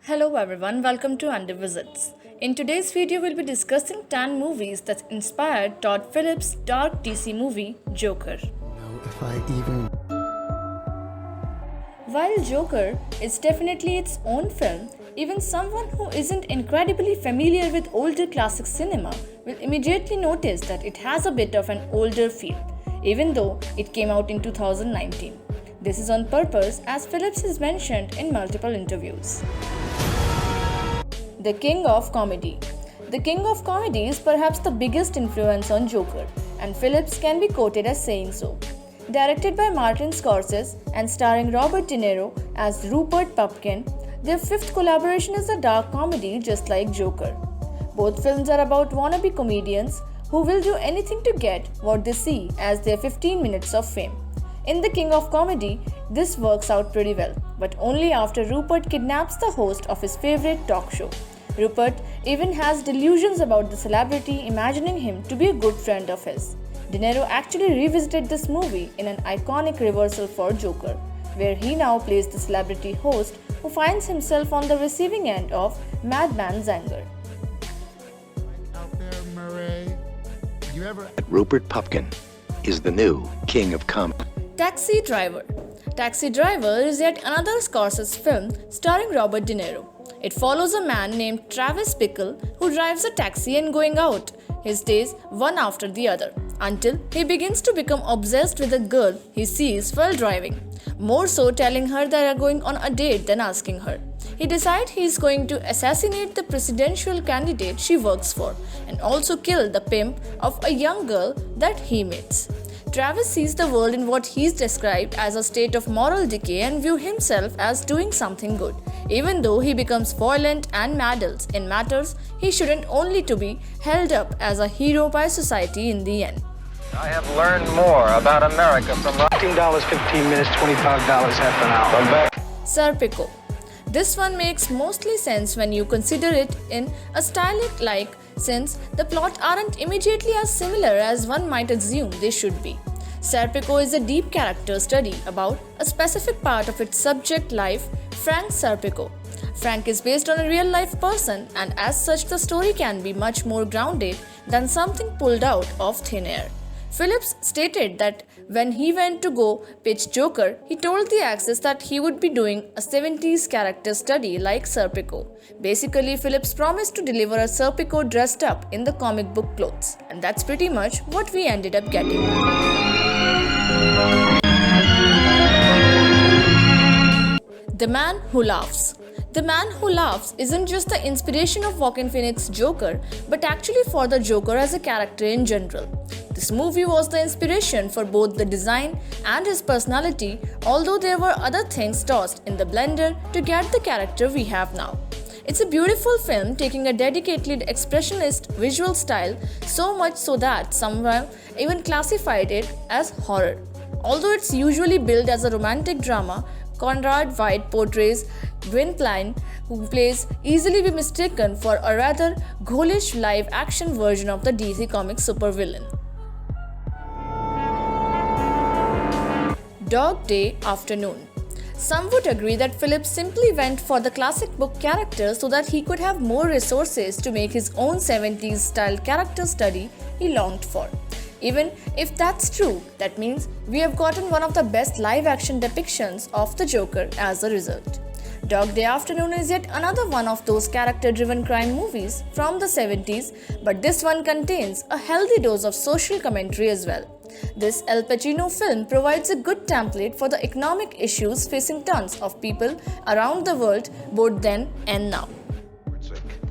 Hello everyone, welcome to Under Visits. In today's video, we'll be discussing 10 movies that inspired Todd Phillips' dark DC movie, Joker. If I even While Joker is definitely its own film, even someone who isn't incredibly familiar with older classic cinema will immediately notice that it has a bit of an older feel, even though it came out in 2019. This is on purpose, as Phillips has mentioned in multiple interviews. The King of Comedy. The King of Comedy is perhaps the biggest influence on Joker, and Phillips can be quoted as saying so. Directed by Martin Scorsese and starring Robert De Niro as Rupert Pupkin, their fifth collaboration is a dark comedy just like Joker. Both films are about wannabe comedians who will do anything to get what they see as their 15 minutes of fame. In The King of Comedy, this works out pretty well, but only after Rupert kidnaps the host of his favorite talk show. Rupert even has delusions about the celebrity, imagining him to be a good friend of his. De Niro actually revisited this movie in an iconic reversal for Joker, where he now plays the celebrity host who finds himself on the receiving end of Madman's anger. out there, Murray, you ever Rupert Pupkin is the new king of comedy. Taxi Driver. Taxi Driver is yet another Scorsese film starring Robert De Niro. It follows a man named Travis Bickle who drives a taxi and going out his days one after the other until he begins to become obsessed with a girl he sees while driving, more so telling her they are going on a date than asking her. He decides he is going to assassinate the presidential candidate she works for and also kill the pimp of a young girl that he meets. Travis sees the world in what he's described as a state of moral decay and views himself as doing something good, even though he becomes violent and meddles in matters he shouldn't, only to be held up as a hero by society in the end. I have learned more about America from $15, 15 minutes, $25 half an hour. back. Serpico. This one makes mostly sense when you consider it in a stylistic like, since the plot aren't immediately as similar as one might assume they should be. Serpico is a deep character study about a specific part of its subject life, Frank Serpico. Frank is based on a real-life person, and as such the story can be much more grounded than something pulled out of thin air. Phillips stated that when he went to go pitch Joker, he told the Access that he would be doing a 70s character study like Serpico. Basically, Phillips promised to deliver a Serpico dressed up in the comic book clothes, and that's pretty much what we ended up getting. The Man Who Laughs. The Man Who Laughs isn't just the inspiration of Joaquin Phoenix's Joker, but actually for the Joker as a character in general. This movie was the inspiration for both the design and his personality, although there were other things tossed in the blender to get the character we have now. It's a beautiful film taking a dedicated expressionist visual style, so much so that some even classified it as horror. Although it's usually billed as a romantic drama, Conrad White portrays Gwynplaine, who plays easily be mistaken for a rather ghoulish live-action version of the DC Comics supervillain. Dog Day Afternoon. Some would agree that Phillips simply went for the classic book character so that he could have more resources to make his own 70s style character study he longed for. Even if that's true, that means we have gotten one of the best live-action depictions of the Joker as a result. Dog Day Afternoon is yet another one of those character-driven crime movies from the 70s, but this one contains a healthy dose of social commentary as well. This Al Pacino film provides a good template for the economic issues facing tons of people around the world both then and now.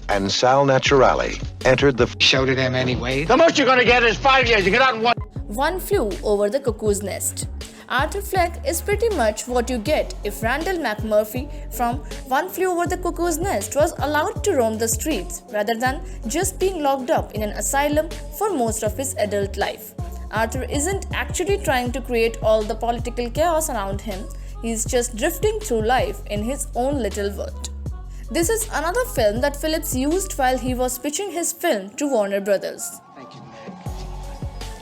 And Sal Naturale entered the Show to them anyway. The most you're gonna get is 5 years. You get out in one. One Flew Over the Cuckoo's Nest. Arthur Fleck is pretty much what you get if Randall McMurphy from One Flew Over the Cuckoo's Nest was allowed to roam the streets rather than just being locked up in an asylum for most of his adult life. Arthur isn't actually trying to create all the political chaos around him, he's just drifting through life in his own little world. This is another film that Phillips used while he was pitching his film to Warner Brothers. Thank you, Nick.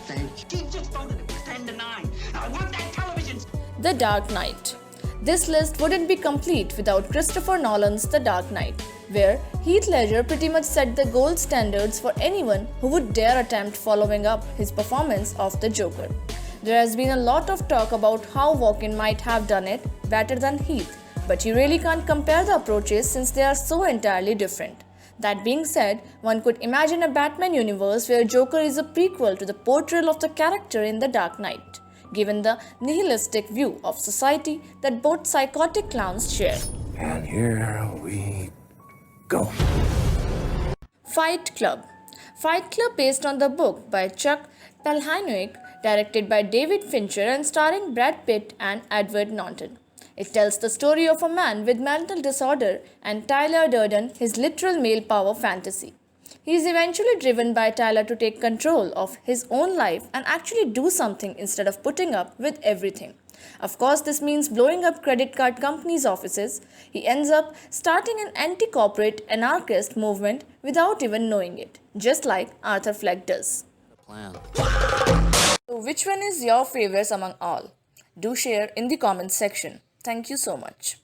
Thank you. He just voted it was 10 to 9. I want that television. The Dark Knight. This list wouldn't be complete without Christopher Nolan's The Dark Knight, where Heath Ledger pretty much set the gold standards for anyone who would dare attempt following up his performance of the Joker. There has been a lot of talk about how Walken might have done it better than Heath, but you really can't compare the approaches since they are so entirely different. That being said, one could imagine a Batman universe where Joker is a prequel to the portrayal of the character in The Dark Knight, given the nihilistic view of society that both psychotic clowns share. And here we go. Fight Club. Fight Club, based on the book by Chuck Palahniuk, directed by David Fincher and starring Brad Pitt and Edward Norton. It tells the story of a man with mental disorder and Tyler Durden, his literal male power fantasy. He is eventually driven by Tyler to take control of his own life and actually do something instead of putting up with everything. Of course, this means blowing up credit card companies' offices. He ends up starting an anti-corporate anarchist movement without even knowing it, just like Arthur Fleck does. So which one is your favorite among all? Do share in the comments section. Thank you so much.